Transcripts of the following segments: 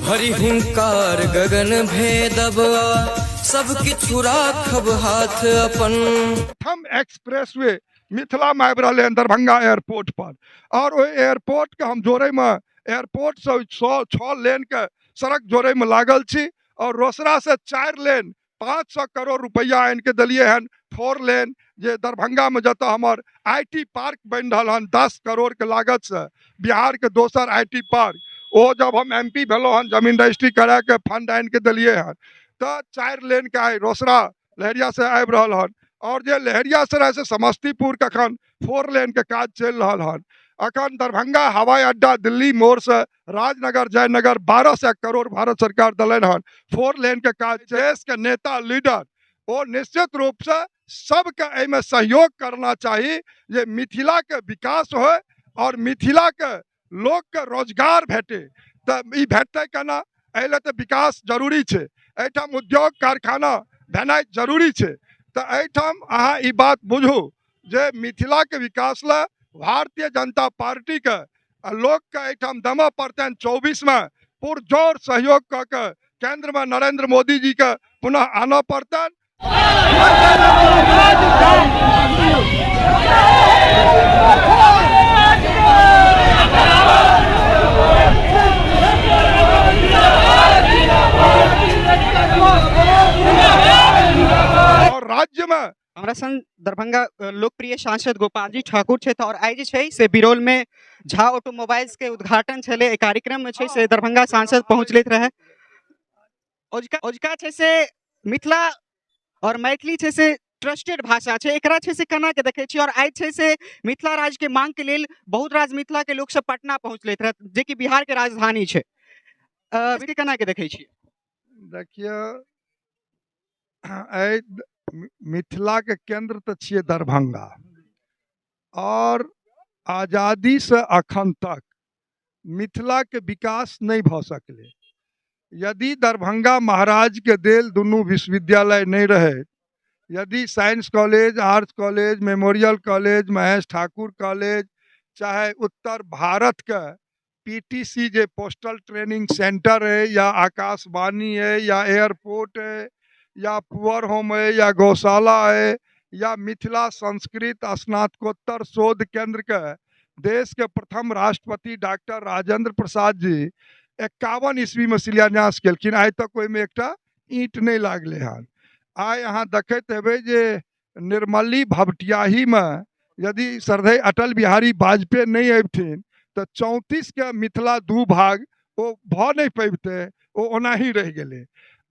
हरि हुंकार गगन भेदब सब किछु राखब हाथ अपन। हम एक्सप्रेस वे मिथिला में आबि रहे हैं दरभंगा एयरपोर्ट पर, और वो एयरपोर्ट के हम जोड़े में एयरपोर्ट से 6 लेन के सड़क जोड़े में लागल छी, और रोसड़ा से 4 लेन 500 करोड़ रुपया आन के दिलिए हन 4 लेन, जे दरभंगा में जत हमार IT पार्क बन रहा हन 10 करोड़ के लागत से, बिहार के दोसर IT पार्क, वो जब हम MP भेलो हन जमीन रजिस्ट्री करा के फंड आन के दिलिए हन, तो 4 लेन के आई रोसड़ा लहरिया से आबि रहा हन, और जे लहरियासराय से समस्तीपुर के अखन 4 लेन के काज चल रहा हन। अखन दरभंगा हवाई अड्डा दिल्ली मोड़ से राजनगर जयनगर 1200 करोड़ भारत सरकार दिलन हन 4 लेन के काज। देश के नेता लीडर वो निश्चित रूप से सबके एहिमे सहयोग करना चाहिए, जे मिथिला के विकास हो और मिथिला के लोग के रोजगार भेटे। तो ई भेटते केना, एहिले तो विकास जरूरी है, एठाम उद्योग कारखाना भेनाइ जरूरी है। तो एठाम अहाँ ई बात बुझू जे मिथिला के विकास ला भारतीय जनता पार्टी के लोग के एठाम दम पड़तन 24 में पुरजोर सहयोग क के केंद्र में नरेंद्र मोदी जी के पुनः आना पड़तन। और राज्य में हमारा संग दरभंगा लोकप्रिय सांसद गोपाल जी ठाकुर छे, और आई जे से बिरोल में झा ऑटोमोबाइल्स के उद्घाटन छले, कार्यक्रम में से दरभंगा सांसद पहुंचलैत रहे। ओजका छे से मिथिला और मैथिली छे से ट्रस्टेड भाषा छे, एकरा छे से केना के देखे छी, और आई छे से मिथिला राज्य के मांग के लेल बहुत राज मिथिला के लोग सब पटना पहुंचलैत रहे, जे कि बिहार के राजधानी छे, इसके केना के देखे छी? देखिए मिथिला के केंद्र तो छिए दरभंगा, और आजादी से अखन तक मिथिला के विकास नहीं भ सकले। यदि दरभंगा महाराज के देल दुनू विश्वविद्यालय नहीं रहे, यदि science college, arts college, memorial college, Mahesh Thakur college, चाहे उत्तर भारत का PTC जे पोस्टल ट्रेनिंग सेंटर है, या आकाशवाणी है, या एयरपोर्ट है, या पुअर होम है, या गौशाला है, या मिथिला संस्कृत स्नातकोत्तर शोध केंद्र के देश के प्रथम राष्ट्रपति डॉक्टर राजेंद्र प्रसाद जी 51 ईस्वी में शिलान्यास केलखिन, आज तक कोई में एकटा ईंट नहीं लागले हन। आइ अहाँ देखैत हेबै जे निर्मली भपटियाही में यदि श्रद्धेय अटल बिहारी वाजपेयी नहीं अबथिन तो 34 के मिथिला 2 भाग वो भ नहीं पैबते, वो ओना ही रह गेले।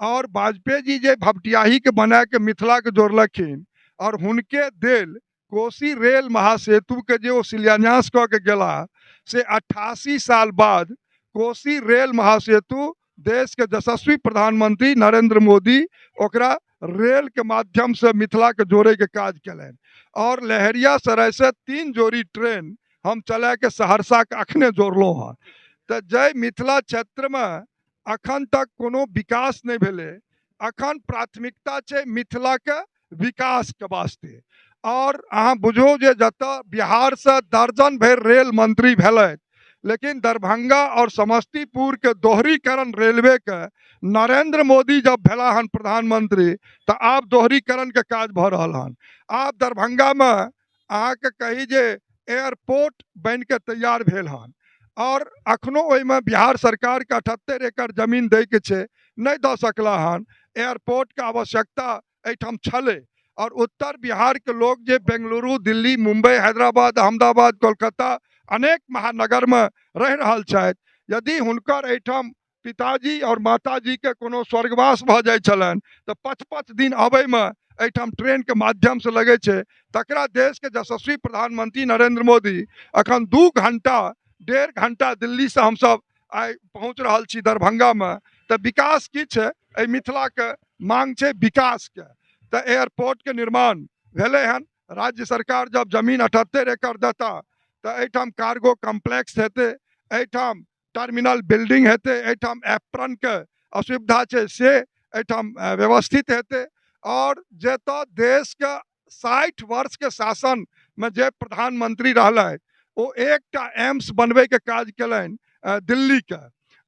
और वाजपेयी जी जे भपटियाही के बना के मिथिला के जोड़लखिन, और हुनके देल कोसी रेल महासेतु के जो शिलान्यास क के गेला, से 88 साल बाद कोसी रेल महासेतु देश के यशस्वी प्रधानमंत्री नरेंद्र मोदी ओकरा रेल के माध्यम से मिथिला के जोड़े के काज कलन। और लहरियासराय से 3 जोड़ी ट्रेन हम चला के सहरसा के अखने जोड़लो हन। तो जय मिथिला क्षेत्र में अखन तक कोनो विकास नहीं भेले, अखन प्राथमिकता छे मिथिला के विकास के वास्ते। और अहाँ बुझो जे जत बिहार से दर्जन भर रेल मंत्री भेलैथ, लेकिन दरभंगा और समस्तीपुर के दोहरीकरण रेलवे के नरेंद्र मोदी जब भेला हन प्रधानमंत्री, तो आप दोहरीकरण के काज भ रहल हन। आप दरभंगा में अहाँ के कही जे एयरपोर्ट बन के तैयार भेल हन, और अखनो ओहिमे बिहार सरकार के 78 एकड़ जमीन दे के छे, नहीं द सकला हन। एयरपोर्ट के आवश्यकता एठाम छले, और उत्तर बिहार के लोग जे बेंगलुरु, दिल्ली, मुंबई, हैदराबाद, अहमदाबाद, कोलकाता अनेक महानगर में रह रहल छथि, यदि हुनकर एठाम पिताजी और माताजी के कोनो स्वर्गवास भ जाय छलन तो 5-5 दिन अबै में एठाम ट्रेन के माध्यम से लगे छे, तकरा देश के यशस्वी प्रधानमंत्री नरेंद्र मोदी अखन 2 घंटा 1.5 घंटा दिल्ली से हम सब आइ पहुंच रहल छी दरभंगा में। तो विकास की छे, एहि मिथिला के मांग छे विकास के। तो एयरपोर्ट के निर्माण भेले हन, राज्य सरकार जब जमीन 78 एकड़ देता तो एठाम कार्गो कॉम्प्लेक्स हेते, एठाम टर्मिनल बिल्डिंग हेते, एठाम एप्रन के असुविधा छे से एठाम व्यवस्थित हेते। और जेता देश के 60 वर्ष के शासन में जे प्रधानमंत्री रहले, वो एकटा एम्स बनबे के काज केलन दिल्ली के,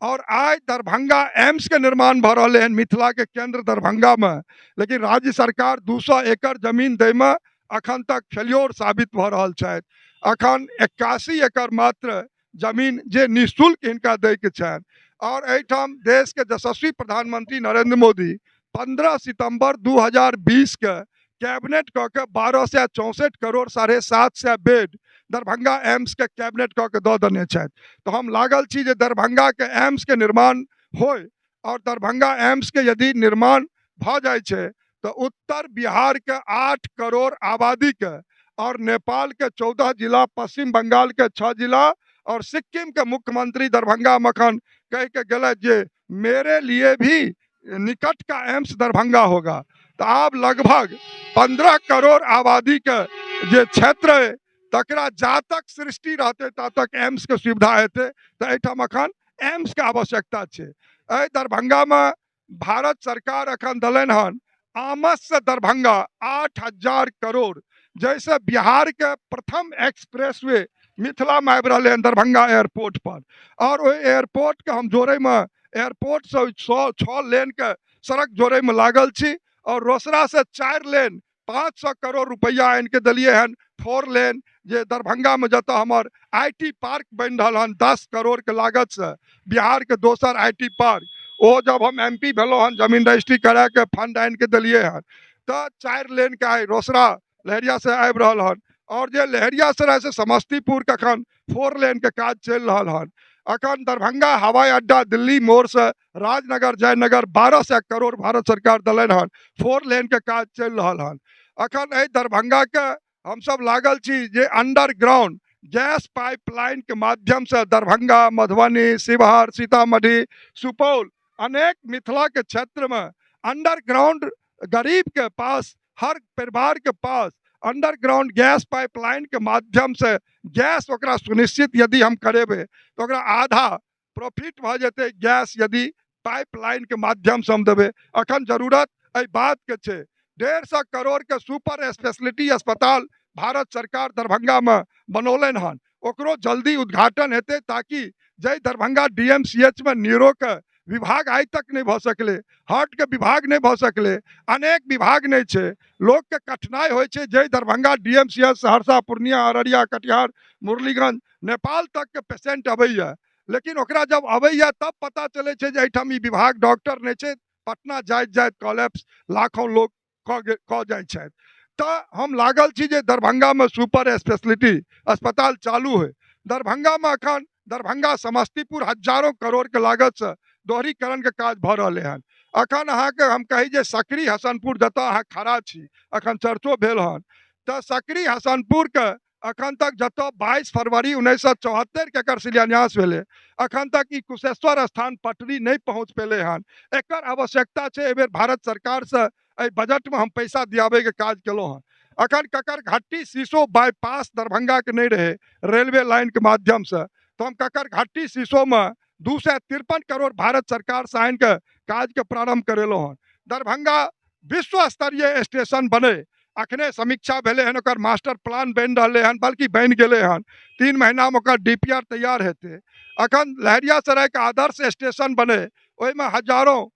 और आज दरभंगा एम्स के निर्माण भ रहे हैं मिथिला के केंद्र दरभंगा में, लेकिन राज्य सरकार 200 एकड़ जमीन दे में अखन तक फेल्योर साबित भ रहल छथि। अखन 81 एकड़ मात्र जमीन जे निःशुल्क हिनका दै के छनि। और एहिठाम देश के यशस्वी प्रधानमंत्री नरेंद्र मोदी 15 सितंबर 2020 के कैबिनेट कऽ के 1264 करोड़ 750 बेड दरभंगा एम्स के कैबिनेट कऽ के दऽ देने छथि। तो हम लागल छी जे दरभंगा के एम्स के निर्माण होय, और दरभंगा एम्स के यदि निर्माण भ जाय छै तो उत्तर बिहार के 8 करोड़ आबादी के और नेपाल के 14 जिला, पश्चिम बंगाल के 6 जिला और सिक्किम के मुख्यमंत्री दरभंगा मखन कह के गलत जे मेरे लिए भी निकट का एम्स दरभंगा होगा। तो आप लगभग 15 करोड़ आबादी के जे क्षेत्र है तकरा जा तक सृष्टि रहते ता तक एम्स के सुविधा हेते। तो एहिठाम अखन एम्स के आवश्यकता छै। एहि दरभंगा में भारत सरकार अखन दलन हन आमस से दरभंगा 8000 करोड़, जैसे बिहार के प्रथम एक्सप्रेसवे मिथिला में आबि रहे हैं दरभंगा एयरपोर्ट पर। और वो एयरपोर्ट के हम जोड़े में एयरपोर्ट से 6 लेन के सड़क जोड़े में लागल छी, और रोसड़ा से 4 लेन 500 करोड़ रुपया इनके दिलिए हन 4 लेन, जे दरभंगा में जत हमार IT पार्क बन रहा हन 10 करोड़ के लागत से, बिहार के दोसर IT पार्क। वो जब हम MP भेलो हन जमीन रजिस्ट्री करा के फंड आन के दिलिए हन तो 4 लेन के आई रोसड़ा लहरिया से आबि रहल हन। और जे लहरिया सराय से समस्तीपुर के अखन 4 लेन के काज चल रहा हन। अखन दरभंगा हवाई अड्डा दिल्ली मोड़ से राजनगर जयनगर 1200 करोड़ भारत सरकार दलन हन 4 लेन के काज चल रहा हन। अखन ए दरभंगा के हम सब लागल छी जे अंडरग्राउंड गैस पाइपलाइन के माध्यम से दरभंगा, मधुबनी, शिवहर, सीतामढ़ी, सुपौल अनेक मिथिला के क्षेत्र में अंडरग्राउंड गरीब के पास, हर परिवार के पास अंडरग्राउंड गैस पाइपलाइन के माध्यम से गैस ओकरा सुनिश्चित यदि हम करेबे तो ओकरा आधा प्रॉफिट भ जेते गैस यदि पाइपलाइन के माध्यम से हम देबे। अखन जरूरत एहि बात के छै 150 करोड़ के सुपर स्पेशलिटी अस्पताल भारत सरकार दरभंगा में बनौलन हन, ओकरो जल्दी उद्घाटन हेते ताकि जय दरभंगा DMCH में न्यूरो के विभाग आज तक नहीं भ सकले, हार्ट के विभाग नहीं भ सकले, अनेक विभाग नहीं छे, लोग के कठिनाई होय छे। जय दरभंगा DMCH सहरसा, पूर्णिया, अररिया, कटिहार, मुरलीगंज, नेपाल तक के पेशेंट अबैया, लेकिन ओकरा जब अबैया तब पता चले छे जे एठाम ई विभाग डॉक्टर नहीं छे, पटना जाइत कॉलेप्स लाखों लोग क जाय छे। तो हम लागल छी जे दरभंगा में सुपर स्पेशलिटी अस्पताल चालू है। दरभंगा में अखन दरभंगा समस्तीपुर हजारों करोड़ के लागत से दोहरीकरण के काज भ रहे हैं। अखन अहाँ के हम कही जे सकरी हसनपुर जतऽ अहाँ खड़ा छी अखन चर्चो भेल हन, तो सकरी हसनपुर के अखन तक जतऽ 22 फरवरी 1974 के एकर शिलान्यास भेले, अखन तक ई कुशेश्वर स्थान पटरी नहीं पहुंच पेले हन। एकर आवश्यकता छै, एहि बेर भारत सरकार से एहि बजट में हम पैसा दियाबे के काज केलो हन। अखन ककर घाटी सीसो बाईपास दरभंगा के नहीं रहे रेलवे लाइन के माध्यम से, तो हम ककर घाटी सीसो में 253 करोड़ भारत सरकार से आन के काज के प्रारंभ करेलो हन। दरभंगा विश्व स्तरीय स्टेशन बने, अखने समीक्षा भेले हन, ओकर मास्टर प्लान बन रहे हन, बल्कि बन गए हन, 3 महीना में ओकर DPR तैयार हेते। अखन लहरियासराय के आदर्श स्टेशन बने, ओहि में हजारों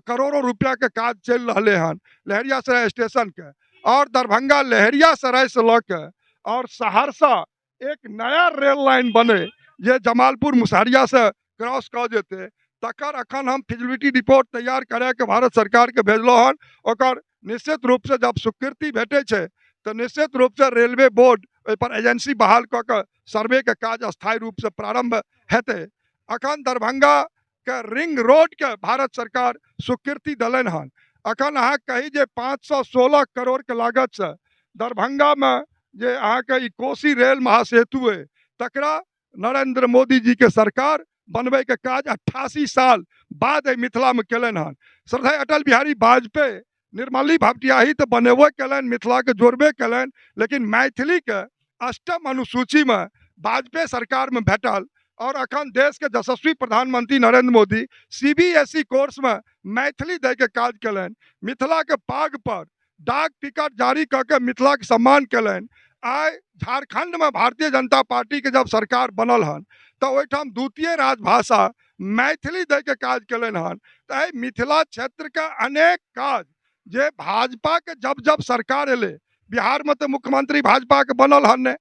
करोड़ों रुपया के काज चल रहे हन लहरियासराय स्टेशन के। और दरभंगा लहरियासराय से लके और सहरसा एक नया रेल लाइन बने जे जमालपुर मुसहरिया से क्रॉस क जेते, तकर अखन हम फिजिबिलिटी रिपोर्ट तैयार करे के भारत सरकार के भेजलो हन। ओकर निश्चित रूप से जब स्वीकृति भेटे छे तो निश्चित रूप से रेलवे बोर्ड ओहि पर एजेंसी बहाल क के सर्वे के काज अस्थायी रूप से प्रारंभ हेते। अखन दरभंगा के रिंग रोड के भारत सरकार स्वीकृति दलन हन। अखन अहाँ कही जे 516 करोड़ के लागत से दरभंगा में जे अहाँ के कोसी रेल महासेतु है तकरा नरेंद्र मोदी जी के सरकार बनबे के काज 88 साल बाद मिथिला में कलन हन। श्रद्धेय अटल बिहारी वाजपेयी निर्मली भपटियाही तो बनेबे कलन, मिथिला के जोड़बे कलन, लेकिन मैथिली के 8म अनुसूची में वाजपेयी सरकार में भेटल। और अखन देश के यशस्वी प्रधानमंत्री नरेंद्र मोदी CBSE कोर्स में मैथिली दे के काज कलन, मिथिला के पाग पर डाक टिकट जारी करके मिथिला के सम्मान कलन। आइ झारखंड में भारतीय जनता पार्टी के जब सरकार बनल हन तो ओहिठाम द्वितीय राजभाषा मैथिली दे के काज कलन हन। तो एहि मिथिला क्षेत्र के अनेक काज जे भाजपा के जब जब सरकार एले, बिहार में तो मुख्यमंत्री भाजपा के बनल हन ने,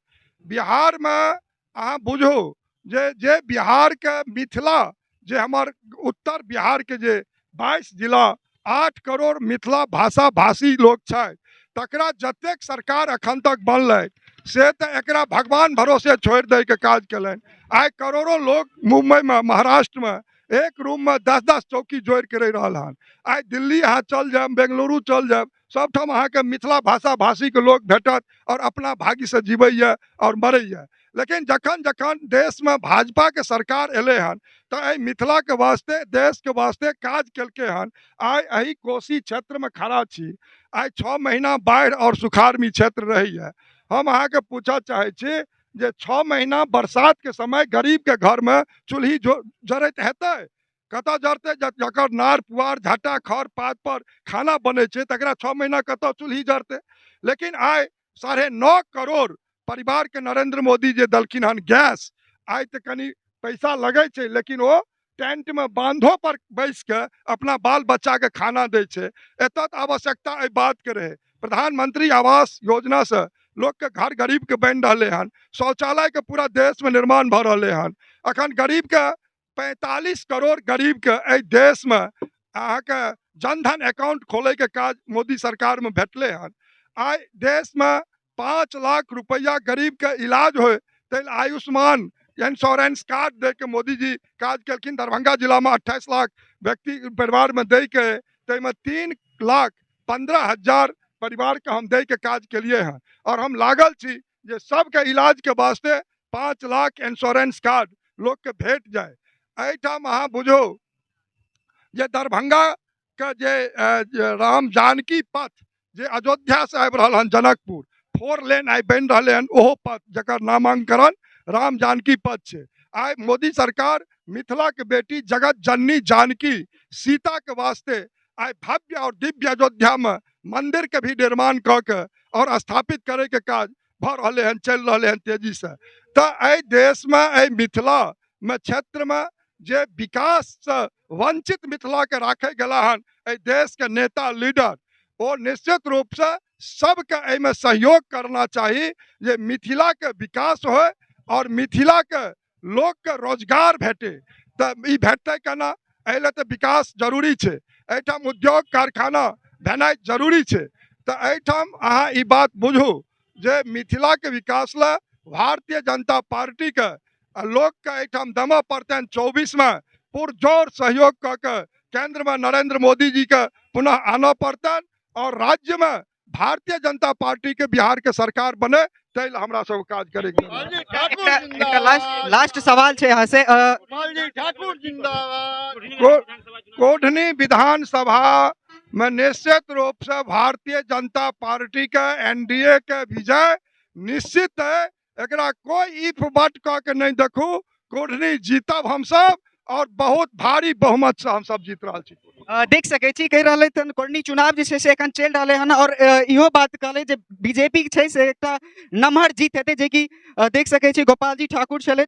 बिहार में अहाँ बुझो जे बिहार के मिथिला जे हमर उत्तर बिहार के जे 22 जिला 8 करोड़ मिथिला भाषा भाषी लोग छै, तकरा जतेक सरकार अखन तक बनलै से तो एकरा भगवान भरोसे छोड़ दे के काज कलन। आइ करोड़ों लोग मुंबई में, महाराष्ट्र में एक रूम में 10-10 चौकी जोड़ के रह रहा हन। आइ दिल्ली अहाँ चल जाए, बेंगलुरु चल जाए, सब ठाम अहाँ के मिथिला भाषा भाषी के लोग भेटत और अपना भागी से जीवैया और मरैया। लेकिन जखन जखन देश में भाजपा के सरकार एले हन तो एहि मिथिला के वास्ते, देश के वास्ते काज केलके हन। आइ एहि कोसी क्षेत्र में खड़ा छी, आइ 6 महीना बाढ़ि और सुखाड़मी क्षेत्र रही है। हम अहाँ के पूछा चाहे छी जे 6 महीना बरसात के समय गरीब के घर में चूल्ही जरत हेतै, कतऽ जरतै? जकर नार पुआर झाटा खर पात पर खाना बने छै तकरा 6 महीना कतऽ चूल्ही जरतै? लेकिन आइ 9.5 करोड़ परिवार के नरेंद्र मोदी जे दलखिन हन गैस, आइ तो कनी पैसा लगे छै लेकिन वो टेंट में बांधो पर बैस के अपना बाल बच्चा के खाना दे छै। एतऽ आवश्यकता एहि बात के रहे, प्रधानमंत्री आवास योजना से लोग के घर गरीब के बन रहे हन, शौचालय के पूरा देश में निर्माण भ रहे हन। अखन गरीब के 45 करोड़ गरीब के एहि देश में अहाँ के जनधन अकाउंट खोले के काज मोदी सरकार में भेटले हन। आइ देश में 5 लाख रुपया गरीब के इलाज हो तो आयुष्मान इंश्योरेंस कार्ड दे के मोदी जी काज केलखिन। दरभंगा जिला में 28 लाख व्यक्ति परिवार में दे के, ताहिमे 3,15,000 परिवार के हम दे के काज के लिए हैं। और हम लागल छी जे सबके इलाज के वास्ते 5 लाख इंश्योरेंस कार्ड लोग के भेट जाए। एहिठाम अहाँ बुझो जे दरभंगा के जे राम जानकी पथ जे अयोध्या से आबि रहल हन जनकपुर, 4 लेन आई बन रहे हैं, ओहो पथ जकर नामांकन राम जानकी पथ छै। आइ मोदी सरकार मिथिला के बेटी जगत जननी जानकी सीता के वास्ते आइ भव्य और दिव्य अयोध्या में मंदिर के भी निर्माण क के और स्थापित करे के काज भ रहे हैं, चल रहे हैं तेजी से। तो एहि देश में, एहि मिथिला में क्षेत्र में जे विकास से वंचित मिथिला के राखे गेला हन एहि देश के नेता लीडर, वो निश्चित रूप से सबके एहिमे सहयोग करना चाहिए जे मिथिला के विकास हो और मिथिला के लोग के रोजगार भेटे। तो ई भेटते केना? एहि तो विकास जरूरी छै, एहिठाम उद्योग कारखाना भेनाइ जरूरी छै। तो एहिठाम अहाँ ई बात बुझू जे मिथिला के विकास ला भारतीय जनता पार्टी के लोग के एहिठाम दम पड़तन 24 में पुरजोर सहयोग क के केंद्र में नरेंद्र मोदी जी के पुनः आना पड़तन और राज्य में भारतीय जनता पार्टी के बिहार के सरकार बने, तैल हमरा सब काज करेगी। लास्ट सवाल छे यहाँ से कोढ़नी विधानसभा में निश्चित रूप से भारतीय जनता पार्टी के एनडीए के विजय निश्चित है। एकरा कोई इफ बट क के नहीं देखू, कोढ़नी जीतब हम सब और बहुत भारी बहुमत से हम सब जीत रहा छी। देख सके छी कह रहे थे कोढ़नी चुनाव जे से एखन चल रहे हैं और इहो बात कहले जे बीजेपी छै से एकटा नमहर जीत हेते, जे कि देख सके छी गोपाल जी ठाकुर छले